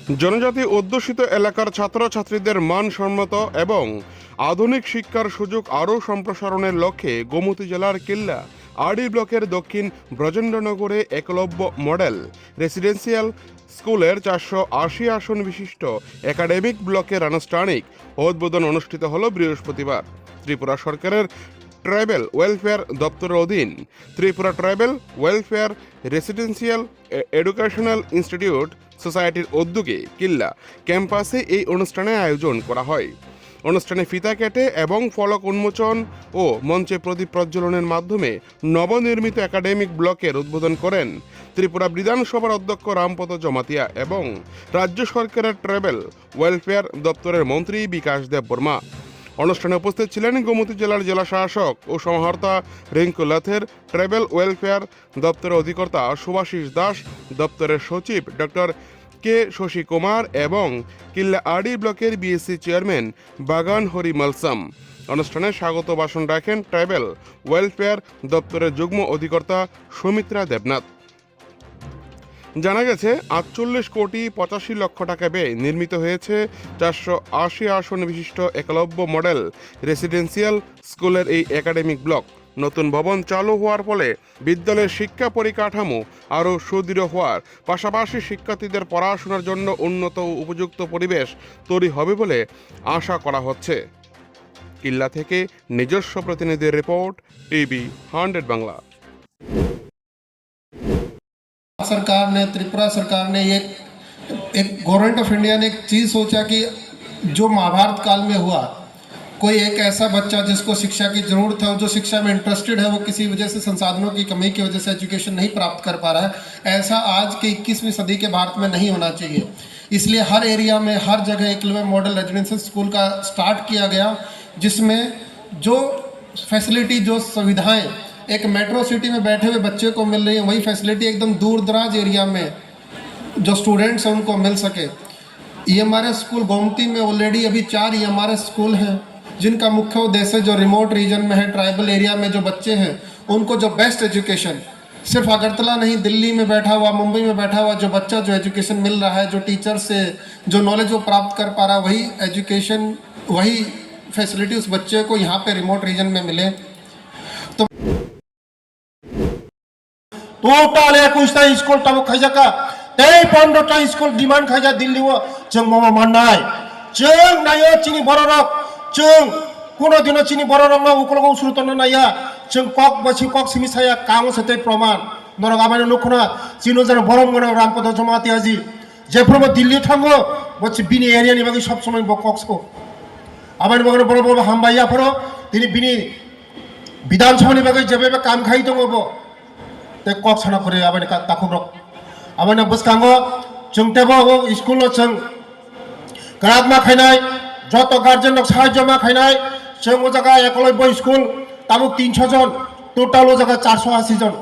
জনজাতি অধ্যুষিত এলাকার ছাত্রছাত্রীদের মানসম্মত এবং আধুনিক শিক্ষার সুযোগ আরও সম্প্রসারণের লক্ষ্যে গোমতী জেলার কিল্লা আরডি ব্লকের দক্ষিণ ব্রজেন্দ্রনগরে একলব্য মডেল রেসিডেন্সিয়াল স্কুলের 480 আসন বিশিষ্ট একাডেমিক ব্লকের আনুষ্ঠানিক উদ্বোধন অনুষ্ঠিত হল বৃহস্পতিবার। ত্রিপুরা সরকারের ট্রাইবেল ওয়েলফেয়ার দপ্তরের অধীন Tripura tribal welfare residential educational institute সোসাইটির উদ্যোগে কিল্লা ক্যাম্পাসে এই অনুষ্ঠানের আয়োজন করা হয়। অনুষ্ঠানে ফিতা কেটে এবং ফলক উন্মোচন ও মঞ্চে প্রদীপ প্রজ্বলনের মাধ্যমে নবনির্মিত একাডেমিক ব্লকের উদ্বোধন করেন ত্রিপুরা বিধানসভার অধ্যক্ষ রামপদ জমাতিয়া এবং রাজ্য সরকারের ট্রাইবেল ওয়েলফেয়ার দপ্তরের মন্ত্রী বিকাশ দেব বর্মা। অনুষ্ঠানে উপস্থিত ছিলেন গোমতী জেলার জেলা শাসক ও সমাহর্তা রিঙ্কু লাথের, ট্রাইবেল ওয়েলফেয়ার দপ্তরের অধিকর্তা সুভাষিস দাস, দপ্তরের সচিব ডক্টর কে শশী কুমার এবং কিল্লা আরডি ব্লকের বিএসসি চেয়ারম্যান বাগান হরি মালসাম। অনুষ্ঠানে স্বাগত ভাষণ রাখেন ট্রাইবেল ওয়েলফেয়ার দপ্তরের যুগ্ম অধিকর্তা সুমিত্রা দেবনাথ। জানা গেছে 48 কোটি 85 লক্ষ টাকা ব্যয়ে নির্মিত হয়েছে 480 আসন বিশিষ্ট একলব্য মডেল রেসিডেন্সিয়াল স্কুলের এই একাডেমিক ব্লক। নতুন ভবন চালু হওয়ার ফলে বিদ্যালয়ের শিক্ষা পরিকাঠামো আরও সুদৃঢ় হওয়ার পাশাপাশি শিক্ষার্থীদের পড়াশোনার জন্য উন্নত ও উপযুক্ত পরিবেশ তৈরি হবে বলে আশা করা হচ্ছে। কিল্লা থেকে নিজস্ব প্রতিনিধির রিপোর্ট, টিভি 100 বাংলা। सरकार ने त्रिपुरा सरकार ने एक गवर्नमेंट ऑफ इंडिया ने एक चीज़ सोचा कि जो महाभारत काल में हुआ, कोई एक ऐसा बच्चा जिसको शिक्षा की ज़रूरत है और जो शिक्षा में इंटरेस्टेड है, वो किसी वजह से संसाधनों की कमी की वजह से एजुकेशन नहीं प्राप्त कर पा रहा है, ऐसा आज के 21वीं सदी के भारत में नहीं होना चाहिए। इसलिए हर एरिया में हर जगह एकलव्य मॉडल रेजिडेंशियल स्कूल का स्टार्ट किया गया, जिसमें जो फैसिलिटी जो सुविधाएँ एक मेट्रो सिटी में बैठे हुए बच्चे को मिल रही है, वही फैसिलिटी एकदम दूर दराज एरिया में जो स्टूडेंट्स हैं उनको मिल सके। ईएमआरएस स्कूल गोमती में ऑलरेडी अभी 4 ईएमआरएस स्कूल हैं, जिनका मुख्य उद्देश्य जो रिमोट रीजन में है, ट्राइबल एरिया में जो बच्चे हैं उनको जो बेस्ट एजुकेशन, सिर्फ अगरतला नहीं, दिल्ली में बैठा हुआ, मुंबई में बैठा हुआ जो बच्चा जो एजुकेशन मिल रहा है, जो टीचर से जो नॉलेज वो प्राप्त कर पा रहा है, वही एजुकेशन वही फैसिलिटी उस बच्चे को यहाँ पे रिमोट रीजन में मिले। टोटल 21टा स्कुल तब खाइजाका 15टा स्कुल डिमान्ड खाइजा दिल्ली जों मामा माननाय जों नायो चिनि बररक जों कोनो दिन चिनि बररक ना उकलगौ सुरतन नाया जों कक बसि कक सिमिसाया काम सते प्रमाण नरक आबानि लखना चिनो जन बरम गन रामपद जमातियाजी जेफ्रोमो दिल्ली थांगो बच्चे बिनि एरियानि बागै सब समय बकक्सको आबानि बागै बड़ बड़ हामबायाफोरो दिनै बिनि विधानसभानि बागै जेबे काम खाइ दङबो ते कक साना करे आबानि ताखुब्रक आबानि बसकांगो जोंतेबो स्कुल जों ग्रादमा खाइनाय जत गार्जेन साहाय्य मा खाइनाय जों ओ जगह एकलव्य स्कुल ताबुक 300 जन टोटाल ओ जगह 480 जन